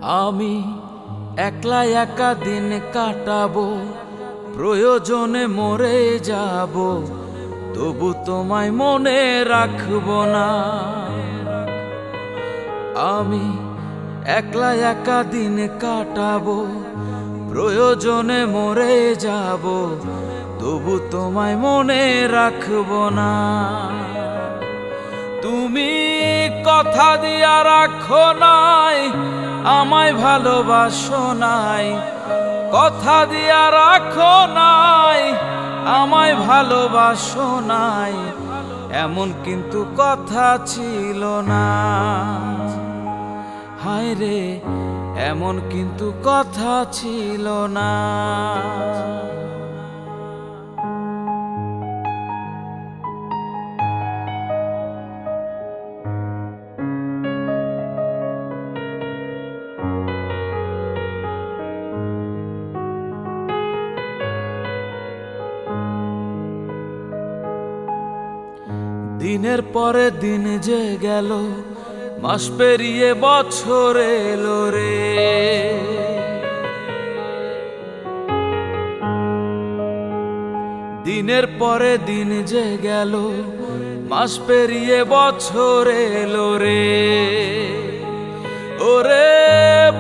আমি একলা একা দিন কাটাবো, প্রয়োজনে মরে যাব, তবু তোমায় মনে রাখবো না। আমি একলা একা দিন কাটাবো, প্রয়োজনে মরে যাব, তবু তোমায় মনে রাখবো না। তুমি কথা দিয়া রাখো নাই, আমায় ভালোবাসো নাই। কথা দিয়া রাখো নাই, আমায় ভালোবাসো নাই, এমন কিন্তু কথা ছিল না। হায় রে, এমন কিন্তু কথা ছিল না। দিনের পরে দিন যে গেল, মাস পেরিয়ে বছর এলো রে। দিনের পরে দিন যে গেল, মাস পেরিয়ে বছর এলো রে। ওরে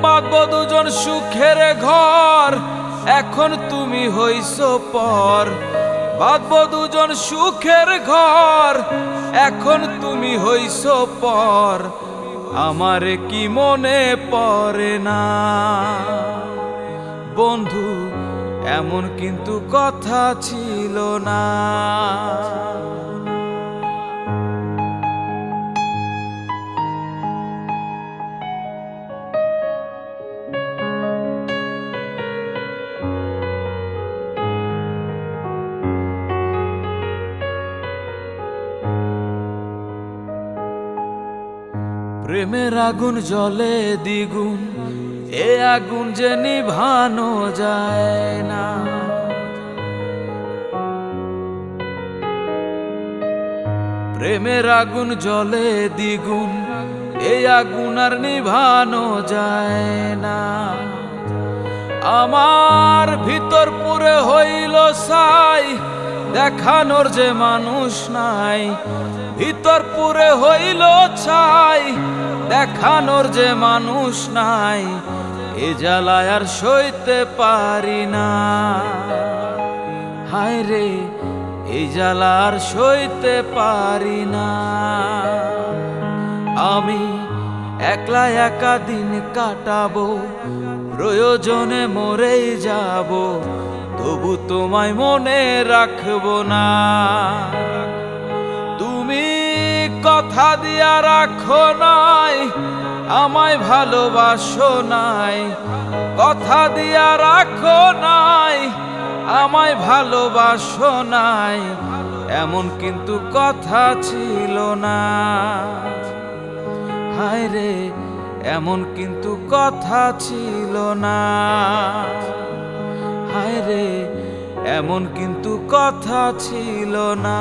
বাঁধবো দুজন সুখের ঘর, এখন তুমি হইছো পর। বাঁধবো দুজন সুখের ঘর, এখন তুমি হইছো পর। আমারে কি মনে পড়ে না বন্ধু, এমন কিন্তু কথা ছিল না। প্রেমের আগুন জ্বলে দ্বিগুণ, এ আগুন যে নিভানো যায় না। প্রেমের আগুন জ্বলে দ্বিগুণ, এই আগুন আর নিভানো যায় না। আমার ভিতর পুরে হইল ছাই, দেখানোর যে মানুষ নাই। ভিতর পুরে হইল ছাই, দেখানোর যে মানুষ নাই। এ জ্বালায় আর সইতে পারি না। হায় রে, এই জ্বালা আর সইতে পারি না। আমি একলা একা দিন কাটাবো, প্রয়োজনে মরেই যাব, তবু তোমায় মনে রাখবো না। তুমি কথা দিয়া রাখো নাই, আমায় ভালোবাসো নাই। কথা দিয়া রাখো নাই, আমায় ভালোবাসো নাই, এমন কিন্তু কথা ছিল না। হায় রে, এমন কিন্তু কথা ছিল না। হায় রে, এমন কিন্তু কথা ছিল না।